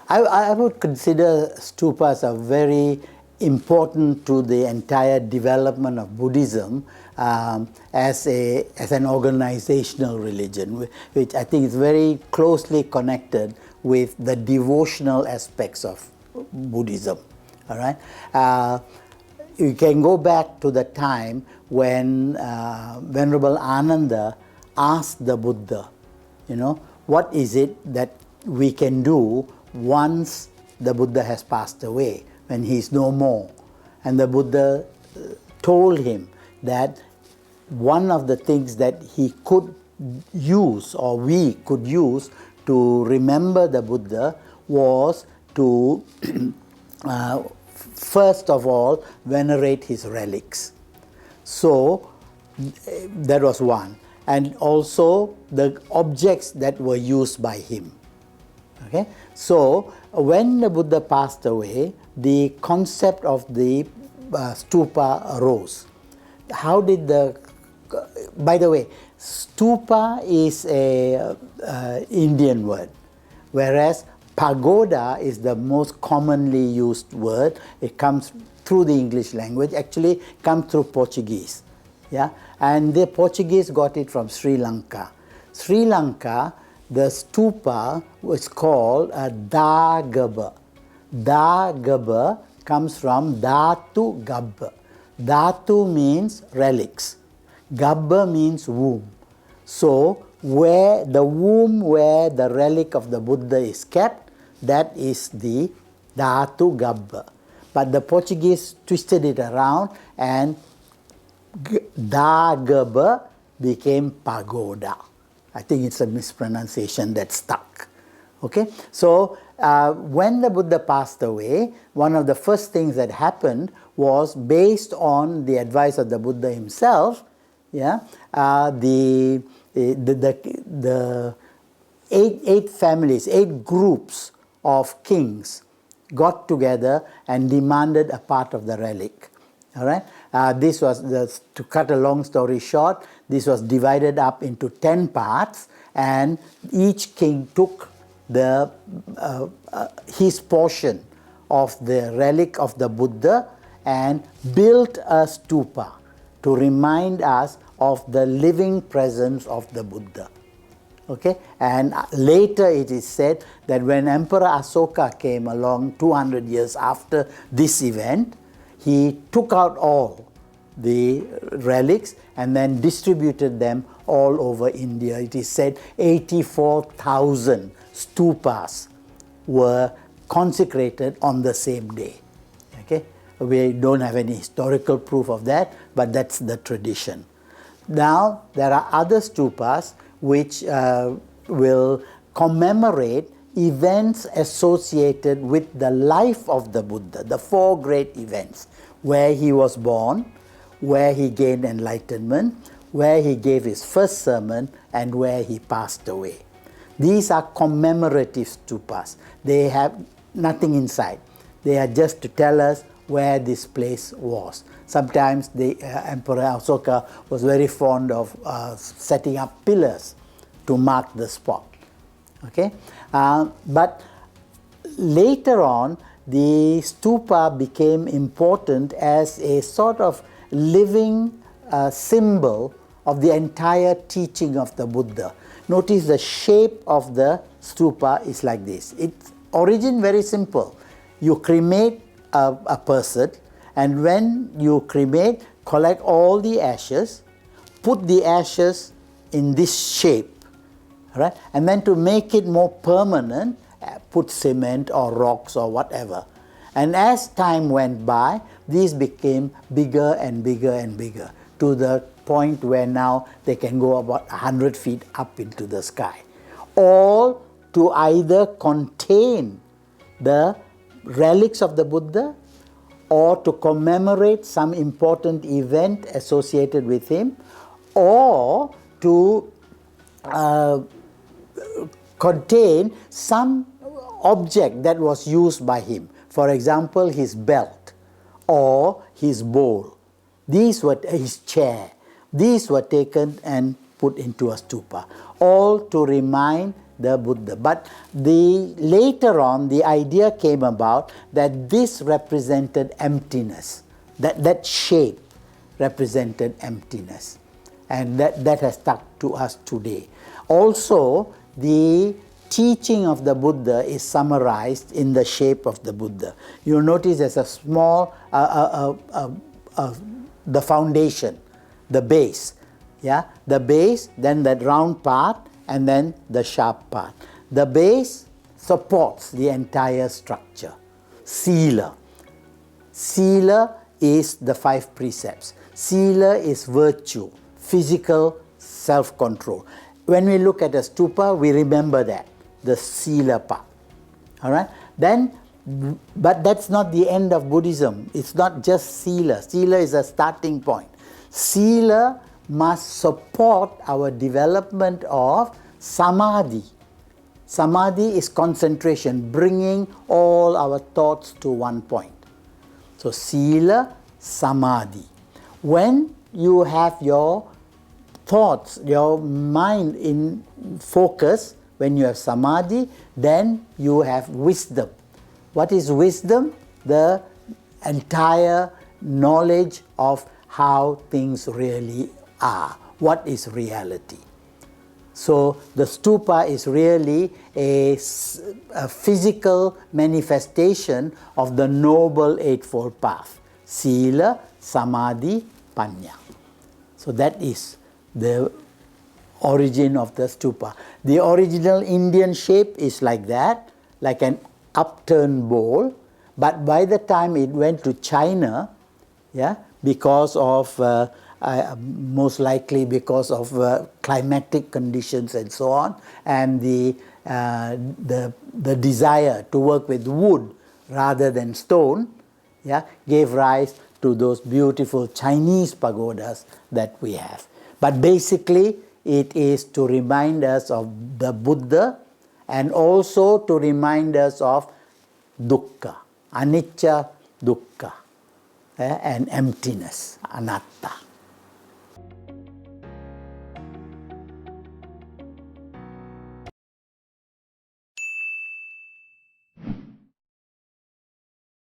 I would consider stupas are very important to the entire development of Buddhism as an organizational religion, which I think is very closely connected with the devotional aspects of Buddhism. All right, you can go back to the time when Venerable Ananda asked the Buddha, what is it that we can do once the Buddha has passed away, when he is no more. And the Buddha told him that one of the things that he could use, or we could use, to remember the Buddha was to first of all venerate his relics. So that was one. And also the objects that were used by him. Okay? So when the Buddha passed away, the concept of the stupa arose. How did by the way, stupa is a Indian word, whereas pagoda is the most commonly used word. It comes through the English language, actually comes through Portuguese. Yeah? And the Portuguese got it from Sri Lanka. Sri Lanka, the stupa was called a dagaba. Dagaba comes from dhatu gabba. Dhatu means relics. Gabba means womb. So where the womb where the relic of the Buddha is kept, that is the dhatu gabba. But the Portuguese twisted it around and dagaba became pagoda. I think it's a mispronunciation that stuck. Okay, so when the Buddha passed away, one of the first things that happened was, based on the advice of the Buddha himself, the eight families, 8 groups of kings got together and demanded a part of the relic. All right. This was, to cut a long story short, this was divided up into 10 parts, and each king took his portion of the relic of the Buddha and built a stupa to remind us of the living presence of the Buddha. Okay? And later it is said that when Emperor Asoka came along 200 years after this event, he took out all the relics and then distributed them all over India. It is said 84,000 stupas were consecrated on the same day. Okay? We don't have any historical proof of that, but that's the tradition. Now, there are other stupas which will commemorate events associated with the life of the Buddha, the 4 great events: where he was born, where he gained enlightenment, where he gave his first sermon, and where he passed away. These are commemorative stupas. They have nothing inside. They are just to tell us where this place was. Sometimes the Emperor Asoka was very fond of setting up pillars to mark the spot. Okay? But later on, the stupa became important as a sort of living symbol of the entire teaching of the Buddha. Notice the shape of the stupa is like this. Its origin very simple. You cremate a person, and when you cremate, collect all the ashes, put the ashes in this shape, right? And then to make it more permanent, put cement or rocks or whatever. And as time went by, these became bigger and bigger and bigger, to the point where now they can go about 100 feet up into the sky. All to either contain the relics of the Buddha or to commemorate some important event associated with him, or to contained some object that was used by him. For example, his belt or his bowl. These were his chair. These were taken and put into a stupa, all to remind the Buddha. But later on, the idea came about that this represented emptiness. That shape represented emptiness. And that has stuck to us today. Also, the teaching of the Buddha is summarized in the shape of the Buddha. You'll notice there's a small, the foundation, the base. Yeah, the base, then that round part, and then the sharp part. The base supports the entire structure. Sila. Sila is the 5 precepts. Sila is virtue, physical self-control. When we look at a stupa, we remember that, the sila part. All right? Then, but that's not the end of Buddhism. It's not just sila. Sila is a starting point. Sila must support our development of samadhi. Samadhi is concentration, bringing all our thoughts to one point. So, sila, samadhi. When you have your thoughts, your mind in focus, when you have samadhi, then you have wisdom. What is wisdom? The entire knowledge of how things really are. What is reality? So the stupa is really a physical manifestation of the Noble Eightfold Path. Sila, Samadhi, Panya. So that is the origin of the stupa. The original Indian shape is like that, like an upturned bowl. But by the time it went to China, because of most likely because of climatic conditions and so on, and the desire to work with wood rather than stone, gave rise to those beautiful Chinese pagodas that we have. But basically, it is to remind us of the Buddha and also to remind us of dukkha, anicca, dukkha, and emptiness, anatta.